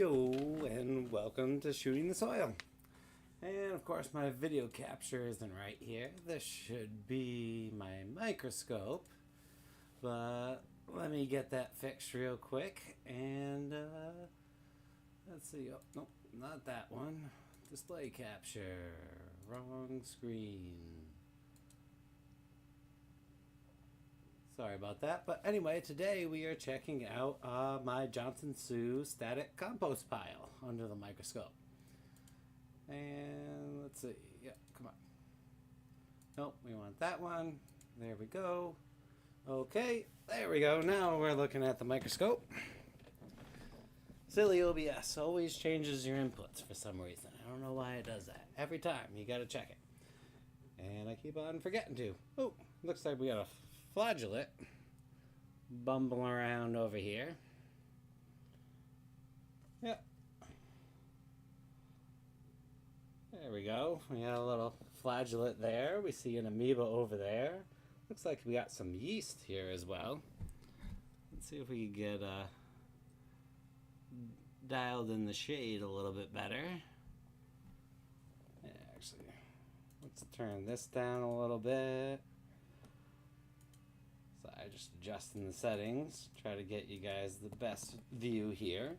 Yo, and welcome to Shooting the Soil. And of course my video capture isn't right here. This should be my microscope. But let me get that fixed real quick. And let's see. Oh, nope, not that one. Display capture. Wrong screen. Sorry about that. But anyway, today we are checking out my Johnson Sioux static compost pile under the microscope. And let's see. Yeah, come on. Nope, we want that one. There we go. Okay, there we go. Now we're looking at the microscope. Silly OBS always changes your inputs for some reason. I don't know why it does that. Every time you gotta check it. And I keep on forgetting to. Oh, looks like we got a flagellate bumbling around over here. Yep. There we go. We got a little flagellate there. We see an amoeba over there. Looks like we got some yeast here as well. Let's see if we can get dialed in the shade a little bit better. Yeah, actually, let's turn this down a little bit. So I just adjusting the settings, try to get you guys the best view here.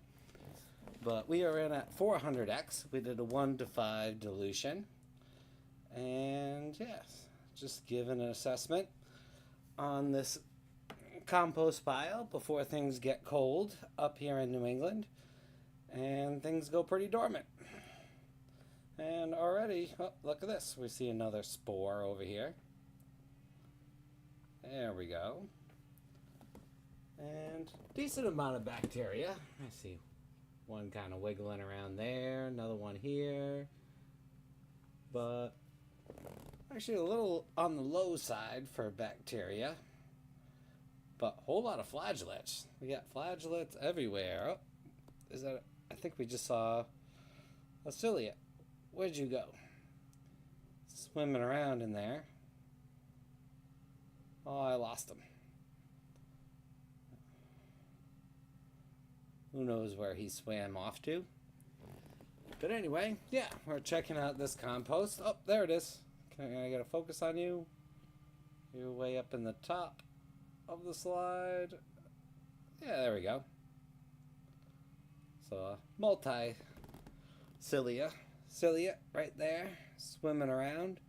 But we are in at 400x. We did a 1:5 dilution. And yes, just giving an assessment on this compost pile before things get cold up here in New England. And things go pretty dormant. And already, oh, look at this. We see another spore over here. There we go. And decent amount of bacteria. I see one kind of wiggling around there, another one here. But actually a little on the low side for bacteria. But a whole lot of flagellates. We got flagellates everywhere. Oh, is that, I think we just saw a ciliate. Where'd you go? Swimming around in there. Oh, I lost him. Who knows where he swam off to? But anyway, yeah, we're checking out this compost. Oh, there it is. Can I get a focus on you? You're way up in the top of the slide. Yeah, there we go. So, multi-cilia right there, swimming around.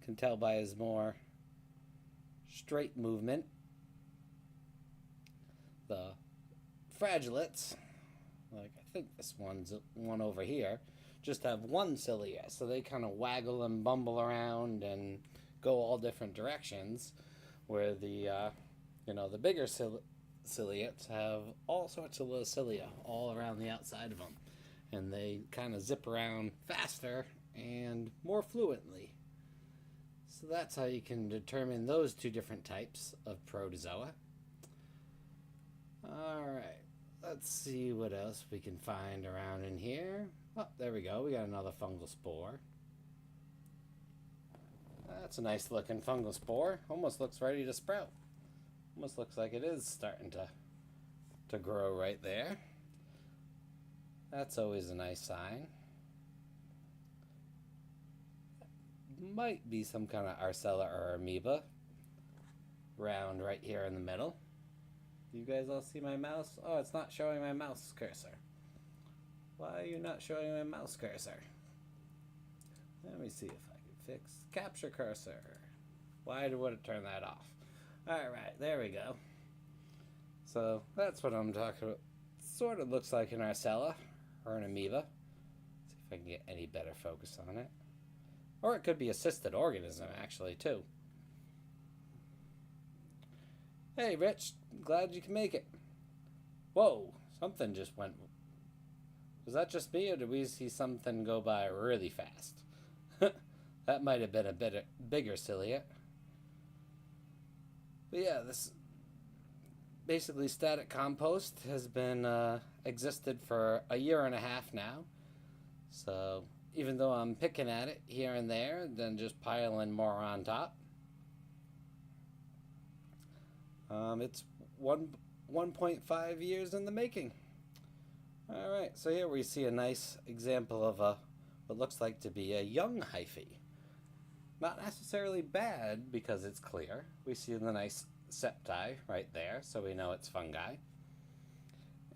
Can tell by his more straight movement. The flagellates, like I think this one's one over here, just have one cilia, so they kind of waggle and bumble around and go all different directions, where the the bigger ciliates have all sorts of little cilia all around the outside of them, and they kind of zip around faster and more fluently. So that's how you can determine those two different types of protozoa. Alright, let's see what else we can find around in here. Oh, there we go. We got another fungal spore. That's a nice looking fungal spore. Almost looks ready to sprout. Almost looks like it is starting to grow right there. That's always a nice sign. Might be some kind of arcella or amoeba round right here in the middle. Do you guys all see my mouse? Oh, it's not showing my mouse cursor. Why are you not showing my mouse cursor? Let me see if I can fix capture cursor. Why would it turn that off? Alright, there we go. So that's what I'm talking about. Sort of looks like an arcella or an amoeba. See if I can get any better focus on it. Or it could be a cystic organism, actually, too. Hey, Rich. Glad you can make it. Whoa, something just went. Was that just me, or did we see something go by really fast? That might have been a bit bigger ciliate. But yeah, this basically static compost has been existed for a year and a half now. So even though I'm picking at it here and there, then just piling more on top. It's 1.5 years in the making. Alright, so here we see a nice example of what looks like to be a young hyphae. Not necessarily bad because it's clear. We see the nice septi right there, so we know it's fungi.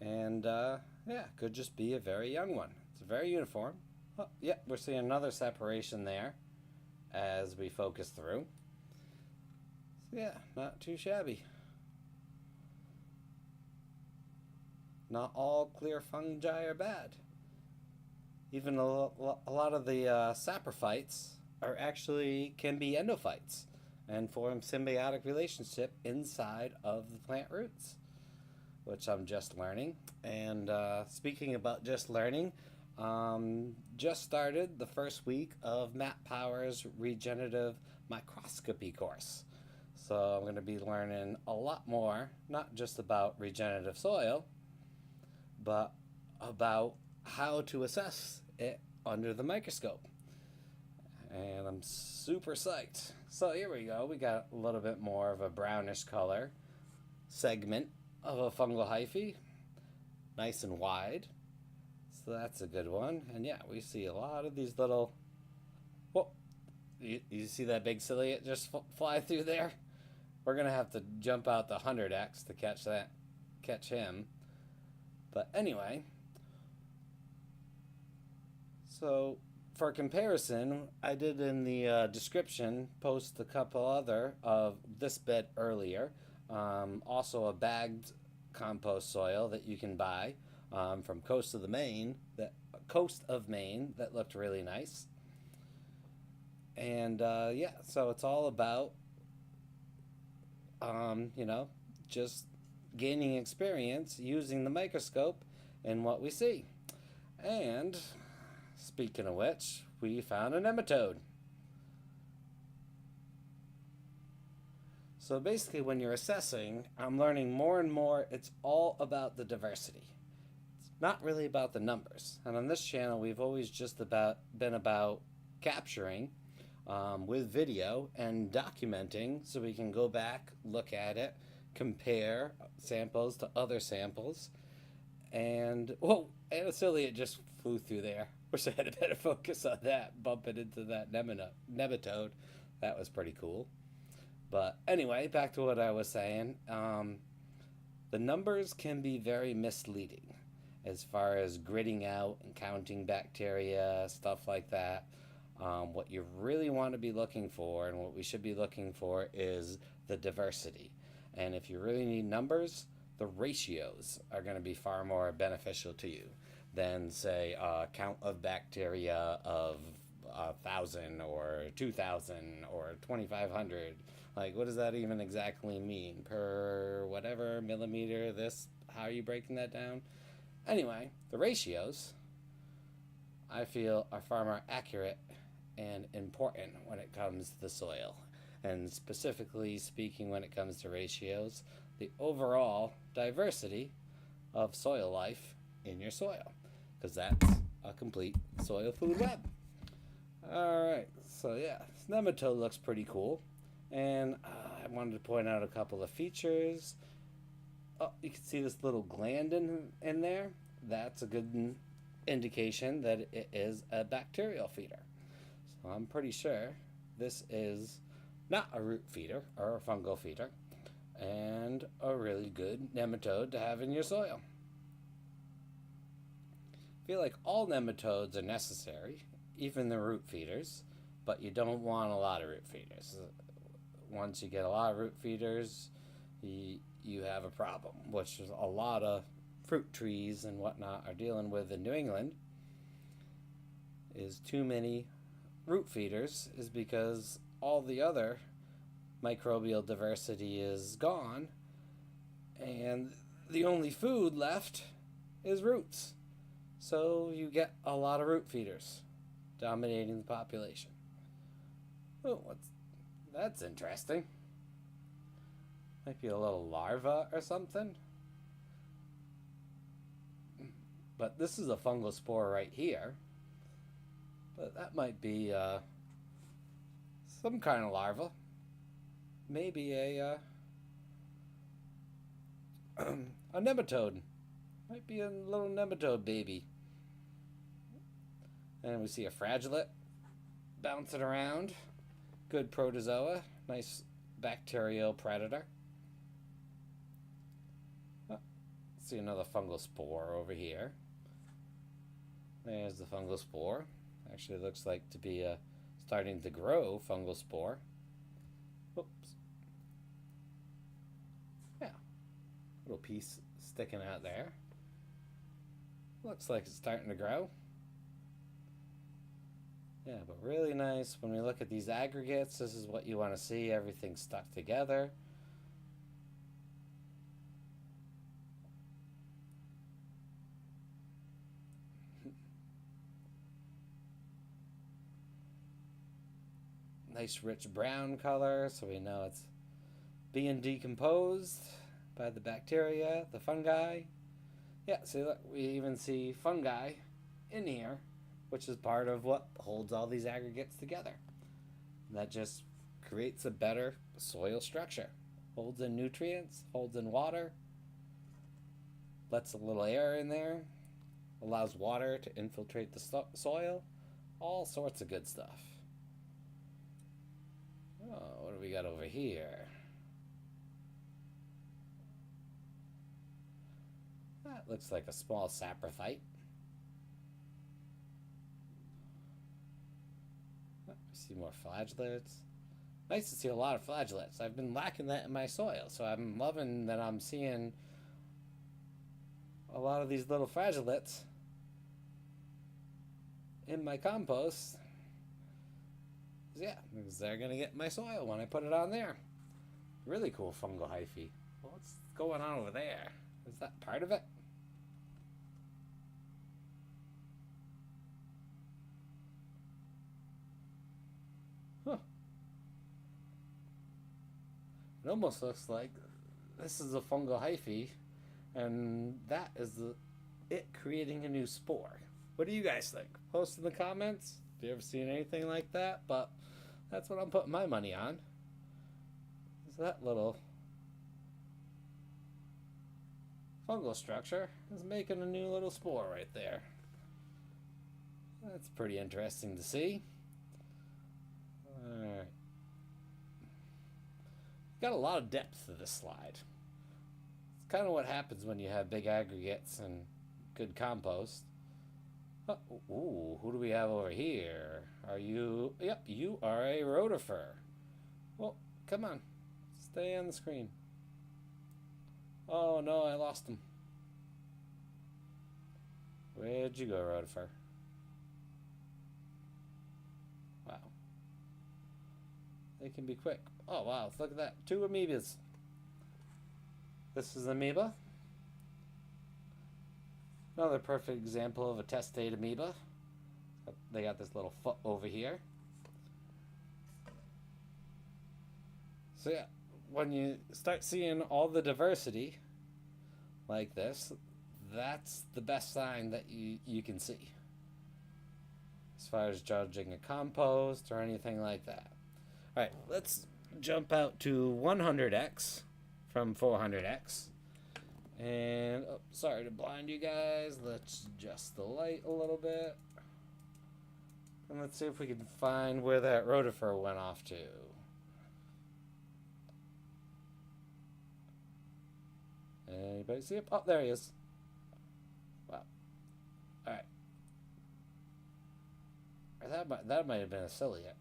And yeah, could just be a very young one. It's very uniform. Oh, yeah, we're seeing another separation there as we focus through. So yeah, not too shabby. Not all clear fungi are bad. Even a lot of the saprophytes can be endophytes and form symbiotic relationship inside of the plant roots, which I'm just learning. And speaking about just learning, just started the first week of Matt Power's Regenerative Microscopy course. So I'm going to be learning a lot more, not just about regenerative soil, but about how to assess it under the microscope. And I'm super psyched. So here we go. We got a little bit more of a brownish color segment of a fungal hyphae. Nice and wide. So that's a good one. And yeah, we see a lot of these little... Whoa! You see that big ciliate just fly through there? We're going to have to jump out the 100x to catch him. But anyway, so for comparison, I did in the description post a couple other of this bed earlier. Also a bagged compost soil that you can buy from Coast of Maine that looked really nice. And yeah, so it's all about just gaining experience using the microscope in what we see. And speaking of which, we found a nematode. So basically when you're assessing, I'm learning more and more it's all about the diversity. It's not really about the numbers. And on this channel we've always just been about capturing with video and documenting so we can go back, look at it, compare samples to other samples. And whoa, Anaciliate just flew through there. Wish I had a better focus on that, bumping into that nematode. That was pretty cool. But anyway, back to what I was saying. The numbers can be very misleading as far as gridding out and counting bacteria, stuff like that. What you really want to be looking for and what we should be looking for is the diversity. And if you really need numbers, the ratios are going to be far more beneficial to you than, say, a count of bacteria of 1,000 or 2,000 or 2,500. Like, what does that even exactly mean? Per whatever millimeter, this, how are you breaking that down? Anyway, the ratios, I feel, are far more accurate and important when it comes to the soil. And specifically speaking, when it comes to ratios, the overall diversity of soil life in your soil, because that's a complete soil food web. Alright, so yeah, this nematode looks pretty cool. And I wanted to point out a couple of features. Oh, you can see this little gland in there. That's a good indication that it is a bacterial feeder. So I'm pretty sure this is not a root feeder or a fungal feeder, and a really good nematode to have in your soil. I feel like all nematodes are necessary, even the root feeders, but you don't want a lot of root feeders. Once you get a lot of root feeders, you have a problem, which is a lot of fruit trees and whatnot are dealing with in New England, is too many root feeders, is because all the other microbial diversity is gone and the only food left is roots. So you get a lot of root feeders dominating the population. Oh, that's interesting. Might be a little larva or something. But this is a fungal spore right here. But that might be some kind of larva. Maybe a nematode. Might be a little nematode baby. And we see a flagellate bouncing around. Good protozoa. Nice bacterial predator. Oh, see another fungal spore over here. There's the fungal spore. Actually looks like to be starting to grow fungal spore. Oops. Yeah. Little piece sticking out there. Looks like it's starting to grow. Yeah, but really nice. When we look at these aggregates, this is what you want to see. Everything stuck together. Nice rich brown color, so we know it's being decomposed by the bacteria, the fungi. Yeah, see, look, we even see fungi in here, which is part of what holds all these aggregates together. And that just creates a better soil structure. Holds in nutrients, holds in water, lets a little air in there, allows water to infiltrate the soil, all sorts of good stuff. Oh, what do we got over here? That looks like a small saprophyte. Oh, we see more flagellates. Nice to see a lot of flagellates. I've been lacking that in my soil, so I'm loving that I'm seeing a lot of these little flagellates in my compost. Yeah, because they're going to get my soil when I put it on there. Really cool fungal hyphae. Well, what's going on over there? Is that part of it? Huh. It almost looks like this is a fungal hyphae, and that is it creating a new spore. What do you guys think? Post in the comments if you ever seen anything like that, but that's what I'm putting my money on. Is that little fungal structure is making a new little spore right there. That's pretty interesting to see. Alright. Got a lot of depth to this slide. It's kind of what happens when you have big aggregates and good compost. Oh, ooh, who do we have over here? Are you... Yep, you are a rotifer. Well, come on. Stay on the screen. Oh, no, I lost him. Where'd you go, rotifer? Wow. They can be quick. Oh, wow, look at that. 2 amoebas. This is amoeba. Another perfect example of a testate amoeba. They got this little foot over here. So yeah, when you start seeing all the diversity like this, that's the best sign that you can see as far as judging a compost or anything like that. Alright, let's jump out to 100x from 400x. And, oh, sorry to blind you guys. Let's adjust the light a little bit. And let's see if we can find where that rotifer went off to. Anybody see him? Oh, there he is. Wow. Alright. That might have been a ciliate.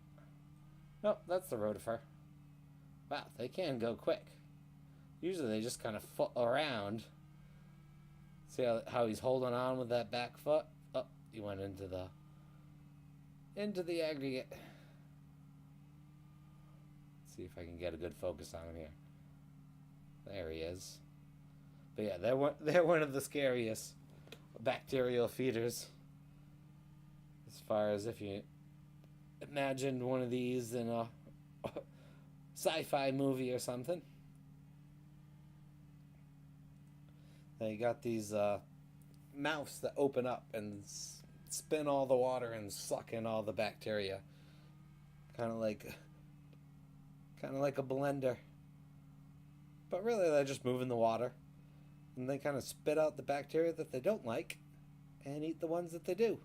Nope, that's the rotifer. Wow, they can go quick. Usually they just kind of foot around. See how he's holding on with that back foot? Oh, he went into the aggregate. Let's see if I can get a good focus on him here. There he is. But yeah, they're one of the scariest bacterial feeders. As far as if you imagined one of these in a sci-fi movie or something. They got these mouths that open up and spin all the water and suck in all the bacteria. Kind of like a blender. But really, they're just moving the water. And they kind of spit out the bacteria that they don't like and eat the ones that they do.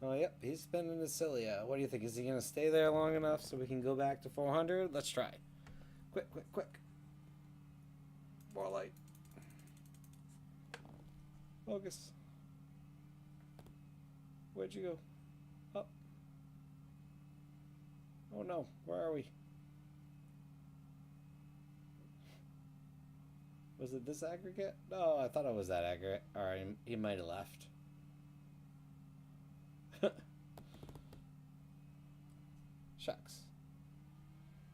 Oh, yep, he's spinning his cilia. What do you think? Is he going to stay there long enough so we can go back to 400? Let's try. Quick, quick, quick. More light. Focus. Where'd you go? Up. Oh no, where are we? Was it this aggregate? No, I thought it was that aggregate. Alright, he might have left. Shucks.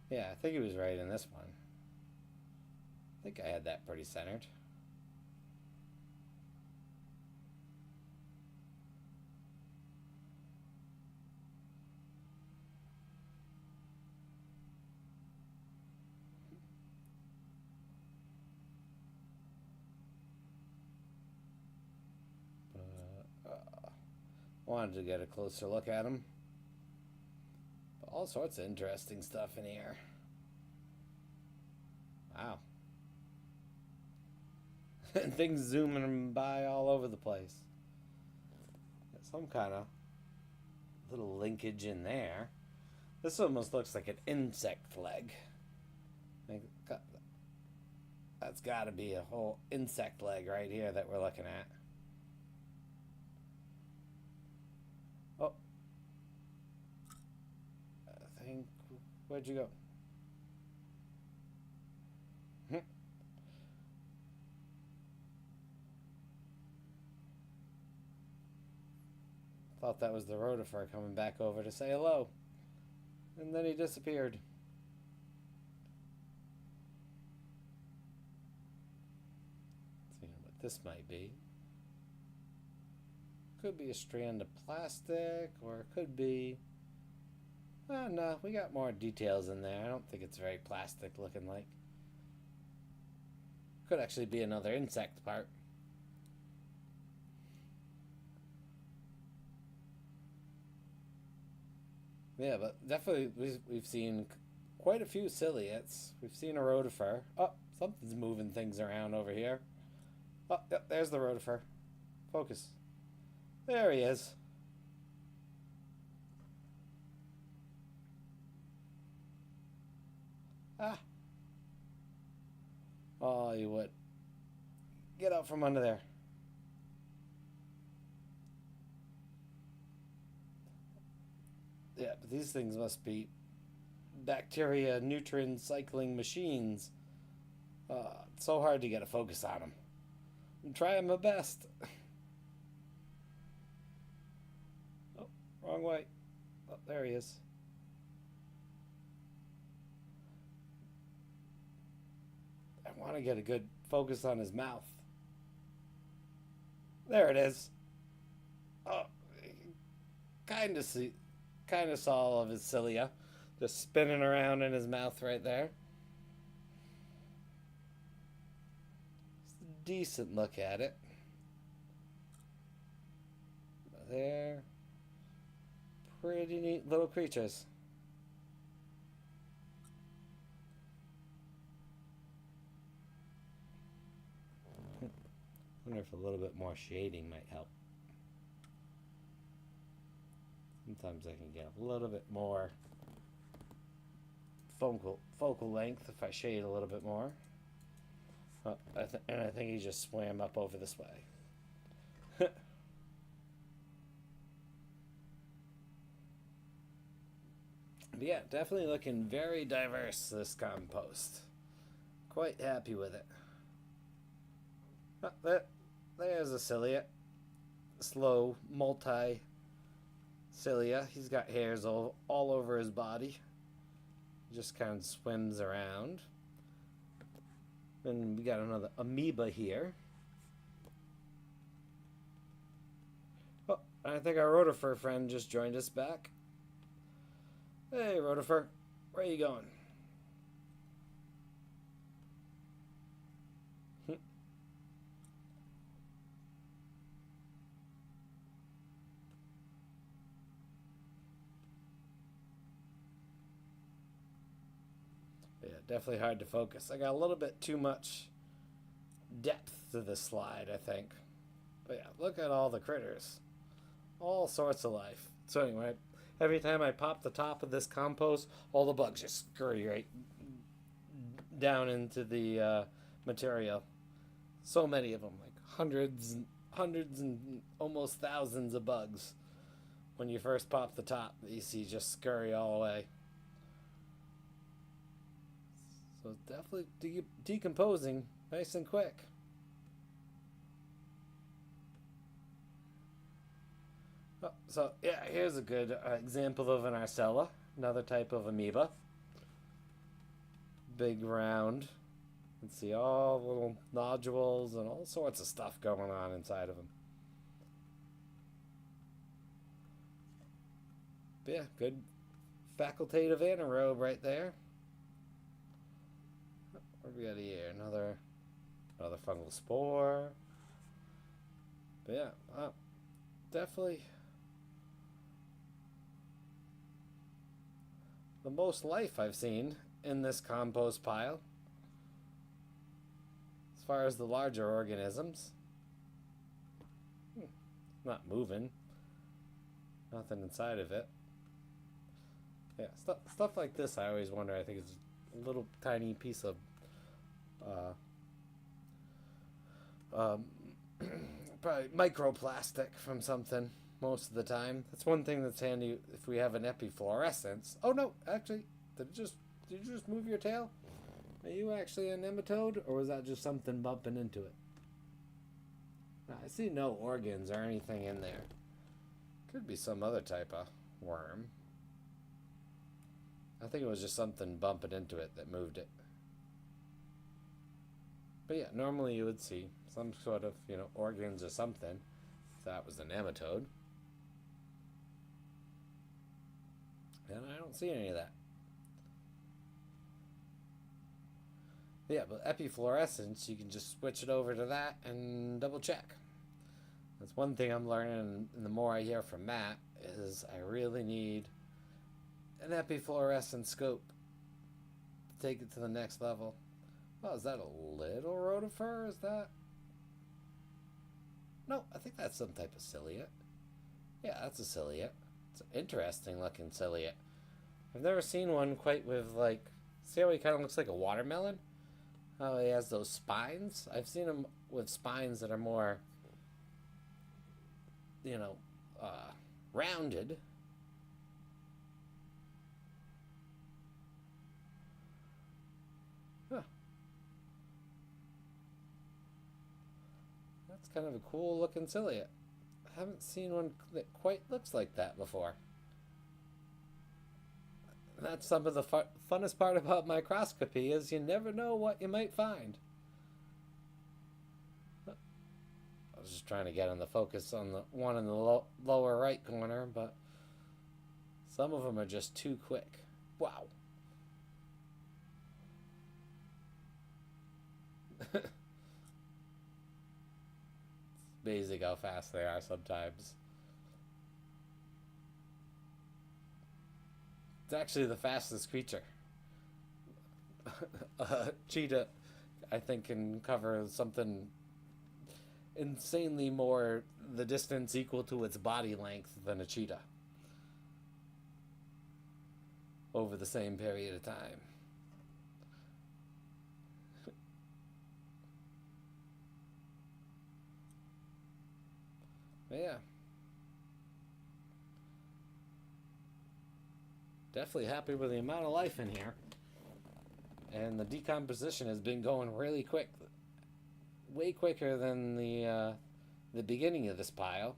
Yeah, I think he was right in this one. I think I had that pretty centered. Wanted to get a closer look at him. But all sorts of interesting stuff in here. Wow. And things zooming by all over the place. Got some kind of little linkage in there. This almost looks like an insect leg. That's got to be a whole insect leg right here that we're looking at. Oh. I think... Where'd you go? Thought that was the Rotifer coming back over to say hello. And then he disappeared. Seeing what this might be. Could be a strand of plastic, or it could be... Oh, no, we got more details in there. I don't think it's very plastic looking like. Could actually be another insect part. Yeah, but definitely we've seen quite a few ciliates. We've seen a rotifer. Oh, something's moving things around over here. Oh, yep, there's the rotifer. Focus. There he is. Ah. Oh, you would. Get out from under there. Yeah, but these things must be bacteria nutrient cycling machines. It's so hard to get a focus on them. I'm trying my best. Oh, wrong way. Oh, there he is. I want to get a good focus on his mouth. There it is. Oh, kind of saw all of his cilia just spinning around in his mouth right there. It's a decent look at it. They're pretty neat little creatures. I wonder if a little bit more shading might help. Sometimes I can get a little bit more focal length if I shade a little bit more. Oh, and I think he just swam up over this way. But yeah, definitely looking very diverse, this compost. Quite happy with it. Oh, there's a cilia. Slow, cilia. He's got hairs all over his body. He just kind of swims around. Then we got another amoeba here. Oh, I think our rotifer friend just joined us back. Hey, rotifer, where are you going? Yeah, definitely hard to focus. I got a little bit too much depth to the slide, I think. But yeah, look at all the critters. All sorts of life. So anyway, every time I pop the top of this compost, all the bugs just scurry right down into the material. So many of them, like hundreds and almost thousands of bugs. When you first pop the top, you see just scurry all away. So it's definitely decomposing nice and quick. Oh, so yeah, here's a good example of an arcella, another type of amoeba. Big round. You can see all little nodules and all sorts of stuff going on inside of them. But yeah, good facultative anaerobe right there. What do we got here? Another fungal spore. But yeah, definitely the most life I've seen in this compost pile. As far as the larger organisms. Not moving. Nothing inside of it. Yeah, stuff like this I always wonder. I think it's a little tiny piece of probably microplastic from something most of the time. That's one thing that's handy if we have an epifluorescence. Oh no, actually, did you just move your tail? Are you actually a nematode, or was that just something bumping into it? I see no organs or anything in there. Could be some other type of worm. I think it was just something bumping into it that moved it. But yeah, normally you would see some sort of, organs or something. If that was a nematode. And I don't see any of that. But yeah, but epifluorescence, you can just switch it over to that and double check. That's one thing I'm learning, and the more I hear from Matt, is I really need an epifluorescent scope to take it to the next level. Oh, is that a little rotifer? Is that? No, I think that's some type of ciliate. Yeah, that's a ciliate. It's an interesting looking ciliate. I've never seen one quite with see how he kind of looks like a watermelon? How he has those spines? I've seen him with spines that are more, rounded. Huh. That's kind of a cool looking ciliate. I haven't seen one that quite looks like that before. That's some of the funnest part about microscopy is you never know what you might find. I was just trying to get on the focus on the one in the lower right corner, but some of them are just too quick. Wow. It's amazing how fast they are sometimes. It's actually the fastest creature. Cheetah, I think, can cover something insanely more the distance equal to its body length than a cheetah over the same period of time. But yeah. Definitely happy with the amount of life in here. And the decomposition has been going really quick. Way quicker than the beginning of this pile.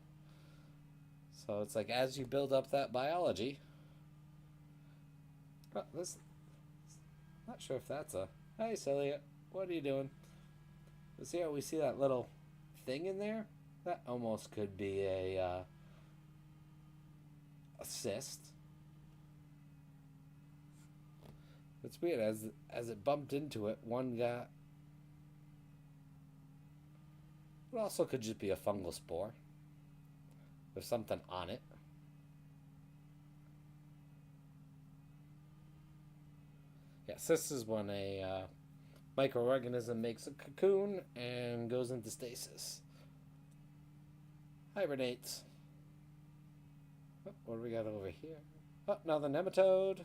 So it's like as you build up that biology. Oh, not sure if that's a... Hey, Celia, what are you doing? See how we see that little thing in there? That almost could be a cyst. It's weird, as it bumped into it, one got... It also could just be a fungal spore. There's something on it. Yes, this is when a microorganism makes a cocoon and goes into stasis. Hibernates. Oh, what do we got over here? Oh, another nematode.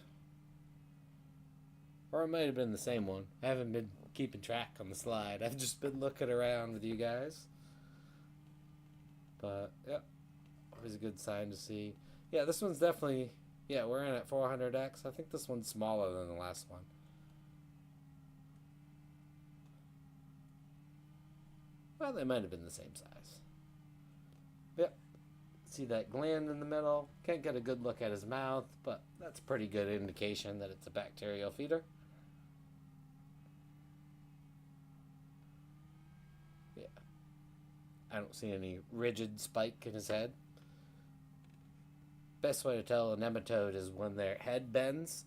Or it might have been the same one. I haven't been keeping track on the slide. I've just been looking around with you guys. But, yep. Always a good sign to see. Yeah, this one's definitely... Yeah, we're in at 400x. I think this one's smaller than the last one. Well, they might have been the same size. Yep. See that gland in the middle? Can't get a good look at his mouth, but that's a pretty good indication that it's a bacterial feeder. Yeah. I don't see any rigid spike in his head. Best way to tell a nematode is when their head bends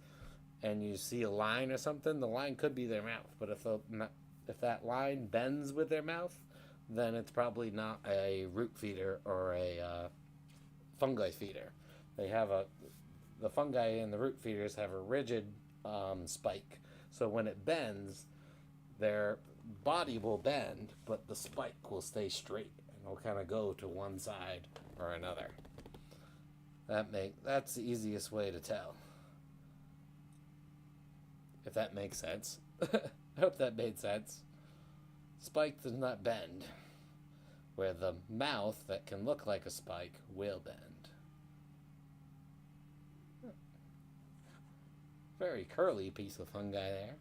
and you see a line or something. The line could be their mouth, but if that line bends with their mouth, then it's probably not a root feeder or a fungi feeder. The fungi and the root feeders have a rigid spike, so when it bends, their body will bend, but the spike will stay straight and will kind of go to one side or another. That's the easiest way to tell. If that makes sense. I hope that made sense. Spike does not bend, where the mouth that can look like a spike will bend. Very curly piece of fungi there.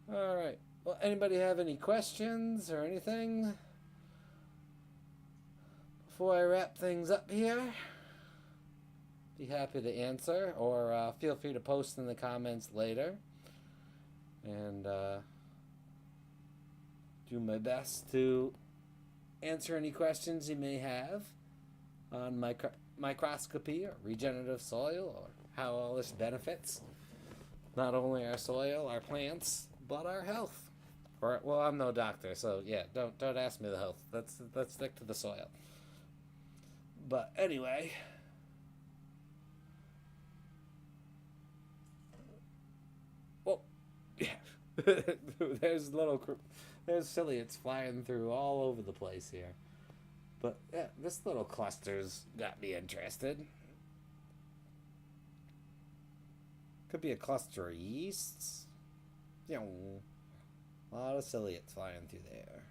Alright. Well, anybody have any questions or anything before I wrap things up here? Be happy to answer, or feel free to post in the comments later. And do my best to answer any questions you may have on microscopy or regenerative soil, or how all this benefits not only our soil, our plants, but our health. Or, well, I'm no doctor, so yeah, don't ask me the health. Let's stick to the soil. But anyway, well, yeah, there's ciliates flying through all over the place here. But yeah, this little cluster's got me interested. Could be a cluster of yeasts. You know, a lot of ciliates flying through there.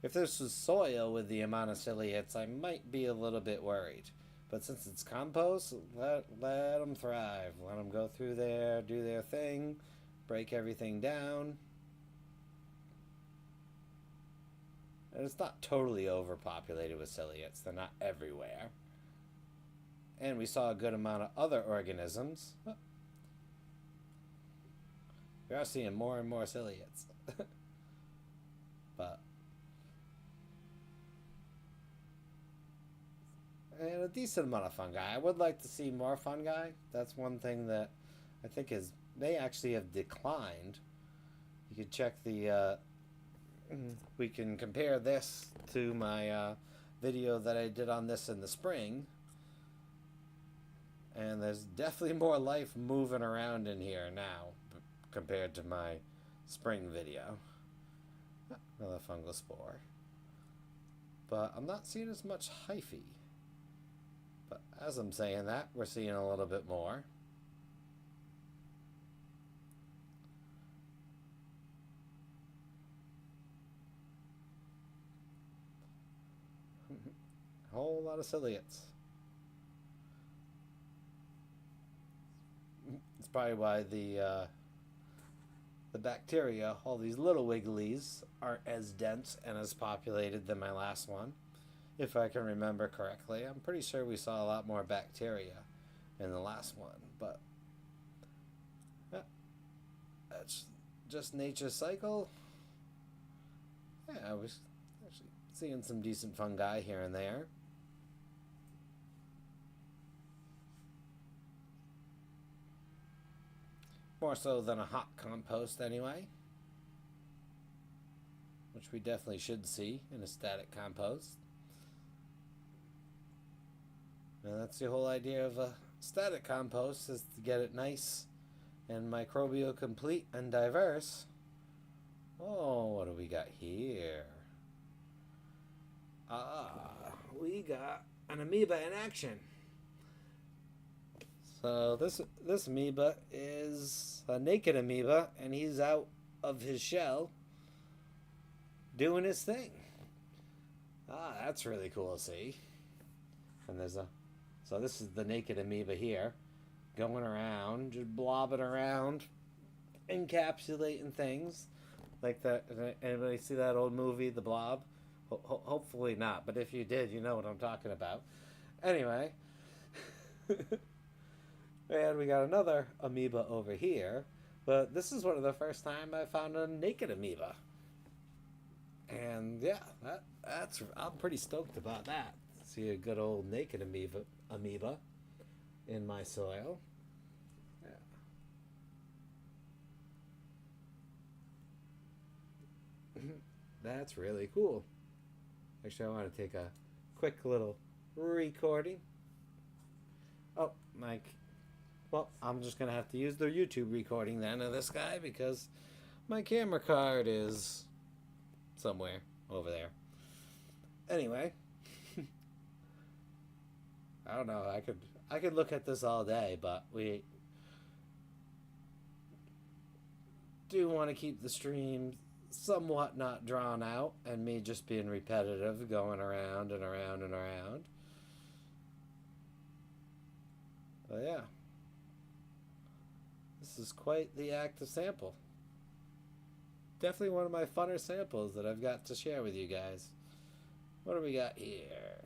If this was soil with the amount of ciliates, I might be a little bit worried. But since it's compost, let them thrive. Let them go through there, do their thing, break everything down. And it's not totally overpopulated with ciliates. They're not everywhere. And we saw a good amount of other organisms. We are seeing more and more ciliates. But and a decent amount of fungi. I would like to see more fungi. That's one thing that I think they actually have declined. You could check the we can compare this to my video that I did on this in the spring, and there's definitely more life moving around in here now compared to my spring video. Another fungal spore, but I'm not seeing as much hyphae. But as I'm saying that, we're seeing a little bit more. A whole lot of ciliates. It's probably why the bacteria, all these little wigglies, aren't as dense and as populated than my last one. If I can remember correctly, I'm pretty sure we saw a lot more bacteria in the last one, but that's just nature's cycle. Yeah, I was actually seeing some decent fungi here and there. More so than a hot compost anyway, which we definitely should see in a static compost. And that's the whole idea of a static compost, is to get it nice and microbial complete and diverse. Oh, what do we got here? We got an amoeba in action. So this amoeba is a naked amoeba, and he's out of his shell doing his thing. That's really cool to see. And so this is the naked amoeba here, going around, just blobbing around, encapsulating things. Like that. Anybody see that old movie, The Blob? Hopefully not, but if you did, you know what I'm talking about. Anyway, and we got another amoeba over here, but this is one of the first time I found a naked amoeba. And yeah, that's I'm pretty stoked about that. See a good old naked amoeba in my soil. Yeah. That's really cool. Actually, I want to take a quick little recording. Oh, Mike. Well, I'm just going to have to use the YouTube recording then of this guy because my camera card is somewhere over there. Anyway, I don't know. I could look at this all day, but we do want to keep the stream somewhat not drawn out and me just being repetitive, going around and around and around. But yeah, this is quite the active sample. Definitely one of my funner samples that I've got to share with you guys. What do we got here?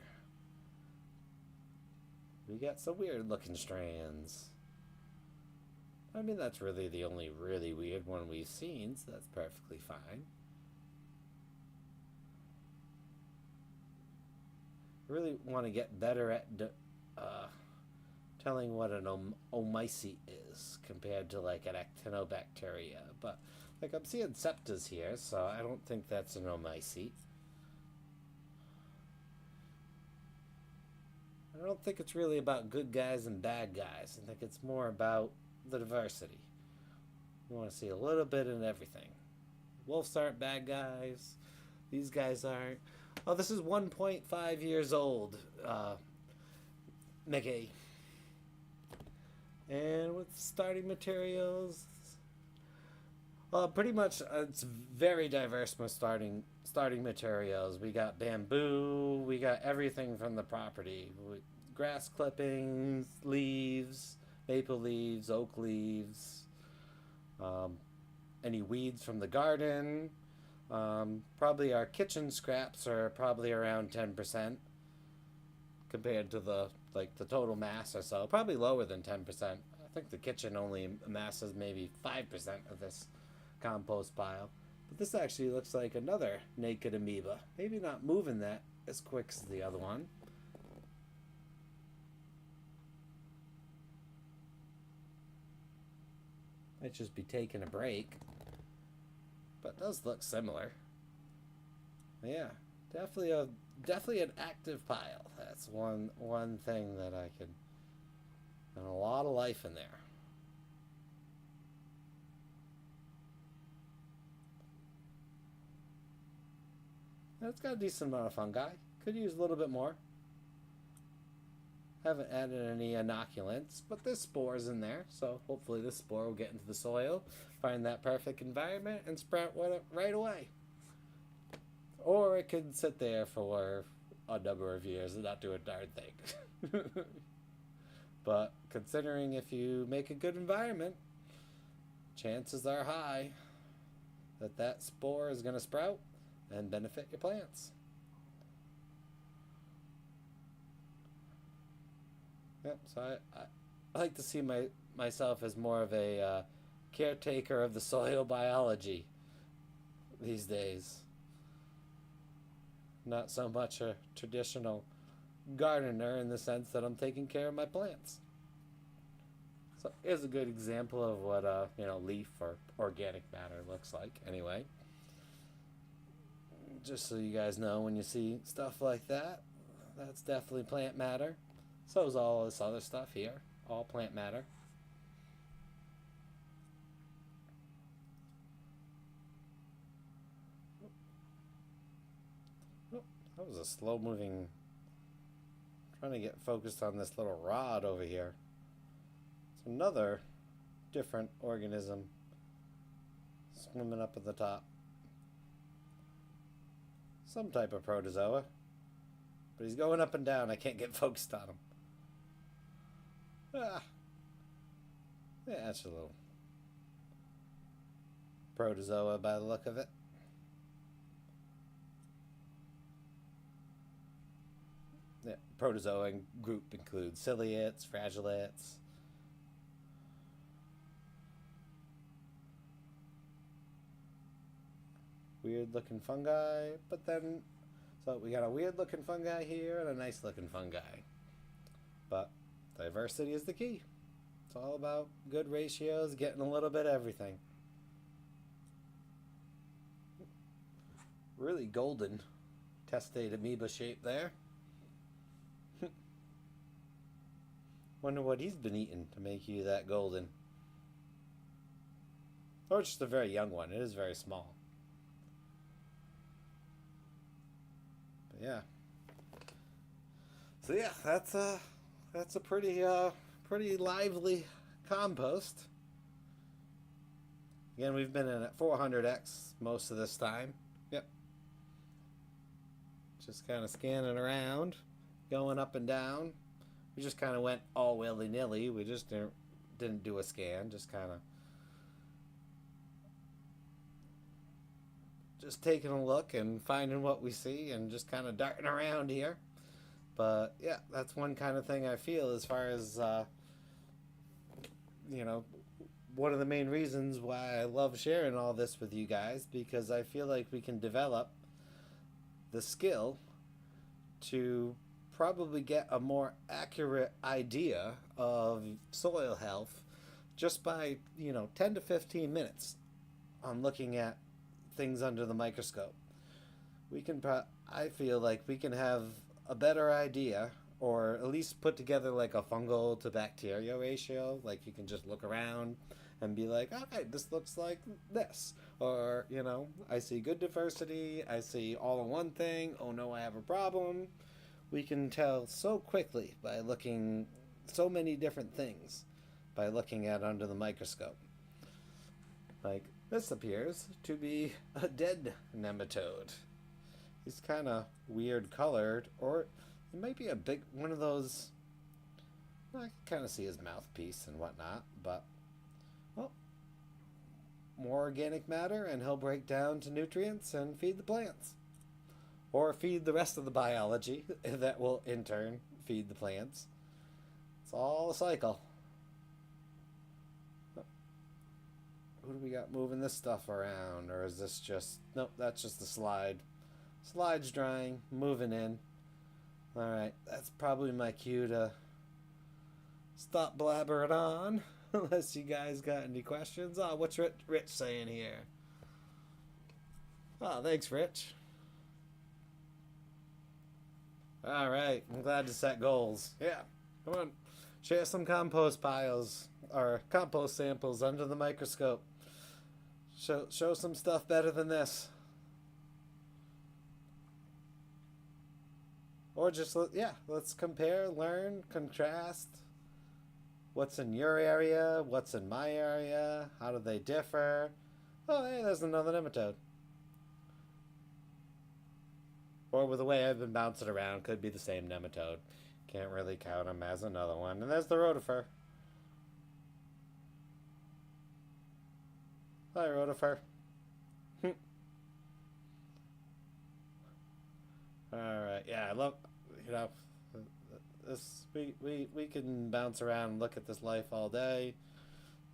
We got some weird looking strands. I mean, that's really the only really weird one we've seen, so that's perfectly fine. I really want to get better at telling what an oomycete is compared to like an actinobacteria, but like I'm seeing septas here, so I don't think that's an oomycete. I don't think it's really about good guys and bad guys. I think it's more about the diversity. You want to see a little bit in everything. Wolves aren't bad guys. These guys aren't. Oh, this is 1.5 years old. Megay. And with starting materials, pretty much it's very diverse with starting materials. We got bamboo. We got everything from the property. Grass clippings, leaves, maple leaves, oak leaves, any weeds from the garden. Probably our kitchen scraps are probably around 10% compared to the total mass or so. Probably lower than 10%. I think the kitchen only amasses maybe 5% of this compost pile. But this actually looks like another naked amoeba. Maybe not moving that as quick as the other one. Might just be taking a break. But it does look similar. Yeah, definitely an active pile. That's one thing that I could. And a lot of life in there. It's got a decent amount of fungi. Could use a little bit more. Haven't added any inoculants, but there's spores in there, so hopefully this spore will get into the soil, find that perfect environment, and sprout right away. Or it could sit there for a number of years and not do a darn thing. But considering if you make a good environment, chances are high that that spore is going to sprout and benefit your plants. Yep, so I like to see myself as more of a caretaker of the soil biology these days. Not so much a traditional gardener in the sense that I'm taking care of my plants. So here's a good example of what leaf or organic matter looks like. Anyway, just so you guys know, when you see stuff like that, that's definitely plant matter. So is all this other stuff here, all plant matter. That was a slow moving. Trying to get focused on this little rod over here. It's another different organism swimming up at the top. Some type of protozoa. But he's going up and down. I can't get focused on him. Ah. Yeah, that's a little protozoa by the look of it. Yeah, protozoa group includes ciliates, flagellates. Weird looking fungi, but then, so we got a weird looking fungi here and a nice looking fungi. But diversity is the key. It's all about good ratios, getting a little bit of everything. Really golden testate amoeba shape there. Wonder what he's been eating to make you that golden. Or just a very young one. It is very small. But yeah. So yeah, that's a pretty lively compost. Again, we've been in at 400x most of this time. Yep. Just kind of scanning around, going up and down. We just kind of went all willy-nilly. We just didn't do a scan. Just kind of just taking a look and finding what we see and just kind of darting around here. But yeah, that's one kind of thing I feel as far as you know, one of the main reasons why I love sharing all this with you guys, because I feel like we can develop the skill to probably get a more accurate idea of soil health just by, 10 to 15 minutes on looking at things under the microscope. We can, I feel like we can have a better idea, or at least put together like a fungal to bacteria ratio. Like you can just look around and be like, okay, this looks like this. Or, I see good diversity, I see all in one thing, oh no, I have a problem. We can tell so quickly by looking so many different things by looking at under the microscope. Like this appears to be a dead nematode. He's kind of weird colored, or it might be a big one of those. I can kind of see his mouthpiece and whatnot, but well, more organic matter and he'll break down to nutrients and feed the plants. Or feed the rest of the biology that will in turn feed the plants. It's all a cycle. Who do we got moving this stuff around? Or is this just... Nope, that's just the slide. Slide's drying, moving in. Alright, that's probably my cue to stop blabbering on. Unless you guys got any questions. Oh, what's Rich saying here? Oh, thanks, Rich. Alright, I'm glad to set goals. Yeah, come on. Share some compost piles or compost samples under the microscope. Show some stuff better than this. Or just, let's compare, learn, contrast. What's in your area? What's in my area? How do they differ? Oh, hey, there's another nematode. Or with the way I've been bouncing around, could be the same nematode. Can't really count them as another one. And there's the Rotifer. Hi, Rotifer. Alright, yeah, I love, this, we can bounce around and look at this life all day.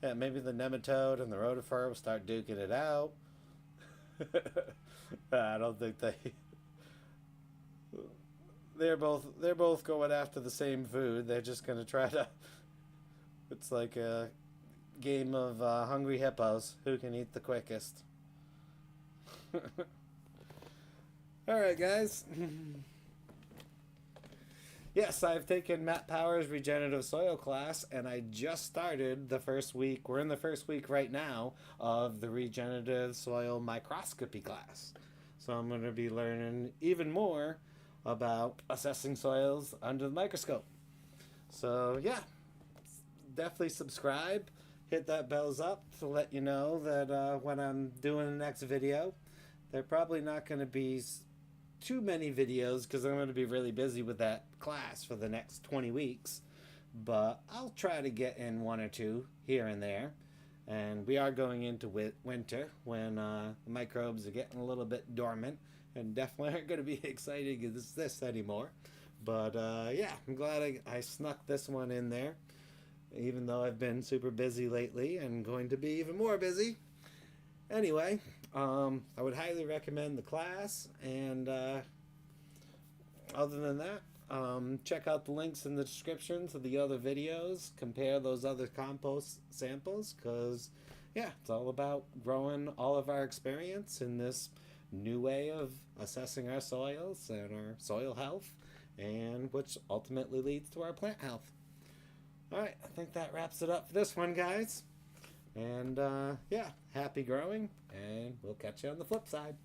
Yeah, maybe the nematode and the Rotifer will start duking it out. I don't think they're both going after the same food. They're just going to try to... It's like a game of hungry hippos. Who can eat the quickest? Alright, guys. Yes, I've taken Matt Power's Regenerative Soil class, and I just started the first week. We're in the first week right now of the Regenerative Soil Microscopy class. So I'm going to be learning even more about assessing soils under the microscope. So yeah, definitely subscribe, hit that bells up to let you know that when I'm doing the next video. They're probably not going to be too many videos because I'm going to be really busy with that class for the next 20 weeks. But I'll try to get in one or two here and there. And we are going into winter when the microbes are getting a little bit dormant and definitely aren't going to be exciting as this anymore. But yeah, I'm glad I snuck this one in there, even though I've been super busy lately and going to be even more busy. Anyway, I would highly recommend the class, and other than that, check out the links in the description to the other videos, compare those other compost samples, because yeah, it's all about growing all of our experience in this new way of assessing our soils and our soil health, and which ultimately leads to our plant health. Alright, I think that wraps it up for this one, guys. And yeah, happy growing, and we'll catch you on the flip side.